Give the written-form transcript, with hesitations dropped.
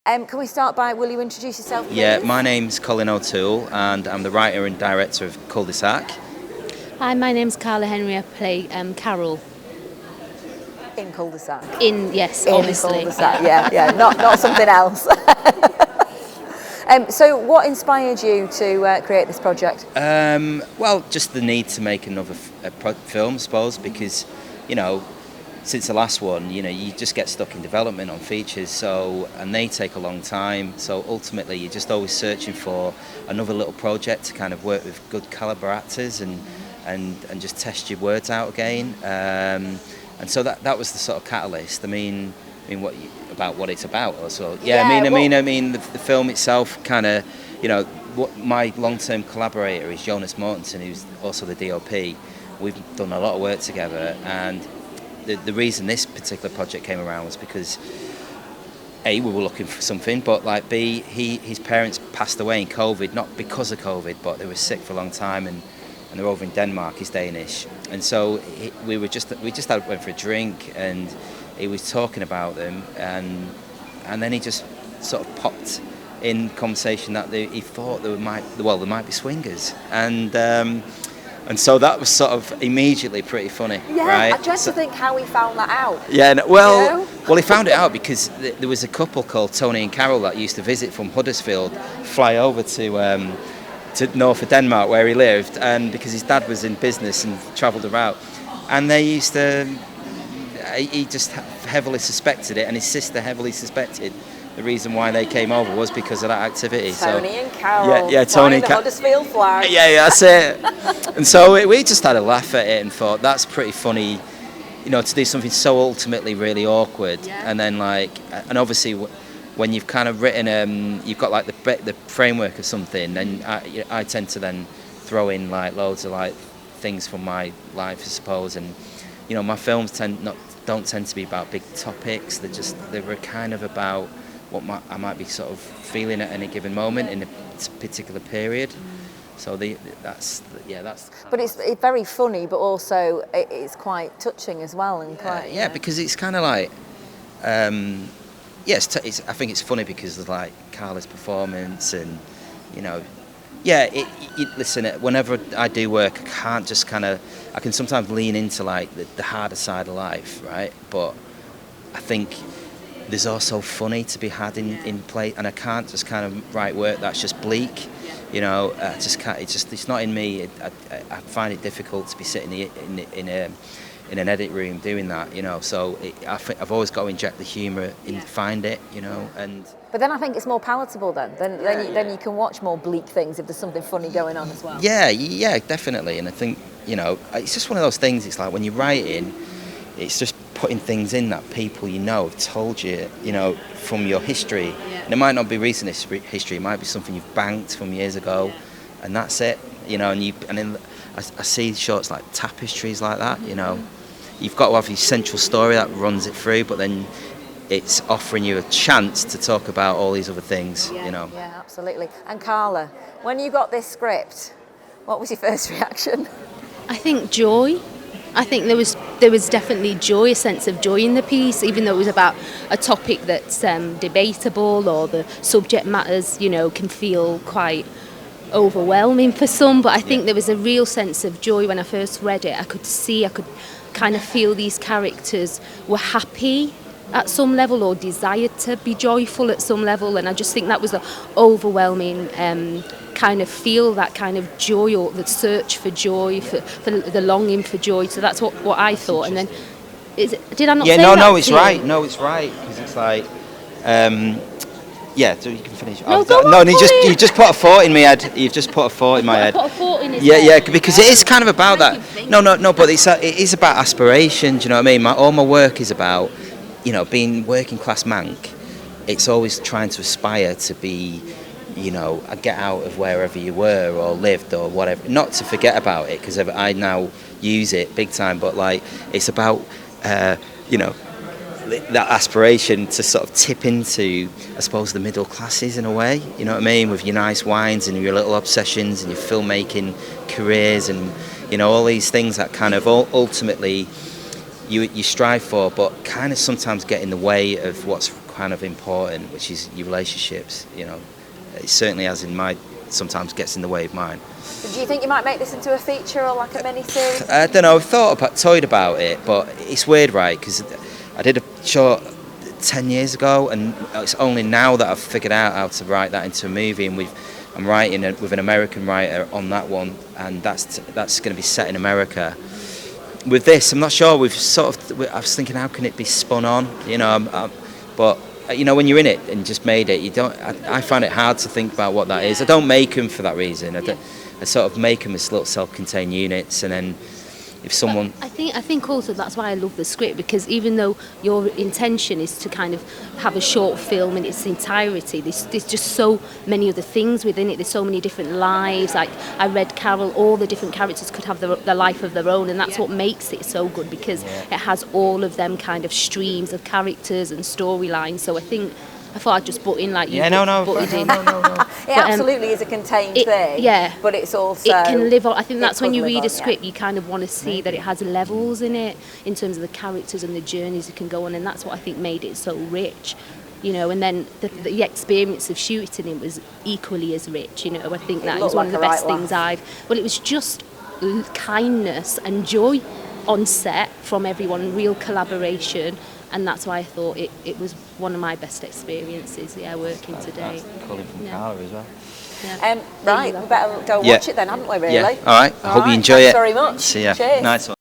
Can we start by, will you introduce yourself, please? Yeah, my name's Colin O'Toole and I'm the writer and director of Cul-de-sac. Hi, my name's Carla Henry. I play Carol. In Cul-de-sac. Yes, In obviously. Cul-de-sac, yeah, not something else. So what inspired you to create this project? Well, just the need to make another film, I suppose, because, since the last one, you just get stuck in development on features, and they take a long time. So ultimately, you're just always searching for another little project to kind of work with good caliber actors and just test your words out again. And so that was the sort of catalyst. What it's about also. The film itself kind of, what my long-term collaborator is Jonas Mortensen, who's also the DOP. We've done a lot of work together, and the reason this particular project came around was because A, we were looking for something, but B, his parents passed away in COVID, not because of COVID, but they were sick for a long time, and they're over in Denmark. He's Danish, and so we went for a drink, and he was talking about them, and then he just sort of popped in conversation that he thought there might be swingers, and so that was sort of immediately pretty funny, right? I tried to think how he found that out. Yeah, well, he found it out because there was a couple called Tony and Carol that used to visit from Huddersfield, fly over to north of Denmark where he lived, and because his dad was in business and travelled around, and they used to. He just heavily suspected it, and his sister heavily suspected the reason why they came over was because of that activity. Tony and Carol. Yeah, Tony and Carol. Huddersfield flag. Yeah, that's it. And so we just had a laugh at it and thought that's pretty funny, to do something so ultimately really awkward, and then and obviously when you've kind of written, you've got the framework of something, then I tend to then throw in loads of things from my life, I suppose, and my films don't tend to be about big topics. They were kind of about what I might be sort of feeling at any given moment in a particular period. So that's. But it's very funny, but also it's quite touching as well, and quite. Because it's kind of I think it's funny because of Carla's performance, and listen, whenever I do work, I can sometimes lean into the harder side of life, right? But I think there's also funny to be had in play, and I can't just kind of write work that's just bleak, I just can't. It's not in me. I find it difficult to be sitting in an edit room doing that, So I think I've always got to inject the humour in, find it, and. But then I think it's more palatable then you can watch more bleak things if there's something funny going on as well. Yeah, definitely. And I think, it's just one of those things. It's like when you're writing, it's just putting things in that people have told you, from your history. Yeah. And it might not be recent history. It might be something you've banked from years ago, and that's it. And then I see shorts like tapestries like that. You've got to have your central story that runs it through, but then it's offering you a chance to talk about all these other things, Yeah, absolutely. And Carla, when you got this script, what was your first reaction? I think joy. I think there was definitely joy, a sense of joy in the piece, even though it was about a topic that's debatable, or the subject matters, can feel quite overwhelming for some. But I think there was a real sense of joy when I first read it. I could kind of feel these characters were happy at some level, or desired to be joyful at some level, and I just think that was an overwhelming kind of feel, that kind of joy, or the search for joy, for the longing for joy. So that's what I thought. And then did I not say that? No, it's right. No, it's right, because it's so you can finish. You just put a thought in my head. You've just put a thought in my head. Put a thought in his head. Because it is kind of about that. No, but it is about aspiration. Do you know what I mean? All my work is about, being working class manc. It's always trying to aspire to be, get out of wherever you were or lived or whatever. Not to forget about it, because I now use it big time. But it's about, that aspiration to sort of tip into, I suppose, the middle classes in a way. You know what I mean? With your nice wines and your little obsessions and your filmmaking careers and all these things that kind of ultimately you strive for, but kind of sometimes get in the way of what's kind of important, which is your relationships. You know, it certainly has in my sometimes gets in the way of mine. So do you think you might make this into a feature or like a mini series? I don't know. I've toyed about it, but it's weird, right? Because I did a short 10 years ago, and it's only now that I've figured out how to write that into a movie, and I'm writing it with an American writer on that one, and that's going to be set in America. With this, I'm not sure. I was thinking, how can it be spun on? You know, but you know, when you're in it and just made it, you don't. I find it hard to think about what that is. I don't make them for that reason. I sort of make them as little self-contained units, and then if someone... I think also that's why I love the script, because even though your intention is to kind of have a short film in its entirety, there's just so many other things within it. There's so many different lives. Like I read Carol, all the different characters could have their life of their own, and that's what makes it so good, because it has all of them kind of streams of characters and storylines. So I thought I'd just butt in like you butted in. It absolutely is a contained thing. Yeah. But it's also... It can live on. I think that's when you read on, a script, you kind of want to see that it has levels in it, in terms of the characters and the journeys you can go on, and that's what I think made it so rich. You know, and then the experience of shooting it was equally as rich. You know, I think that is one of the best things Well, it was just kindness and joy on set from everyone, real collaboration. And that's why I thought it was one of my best experiences, working today. Calling from Carla as well. Yeah. Right, we better go watch it then, haven't we, really? Yeah, all right. I hope you enjoy Thanks it. very much. See ya. Cheers. Nice one.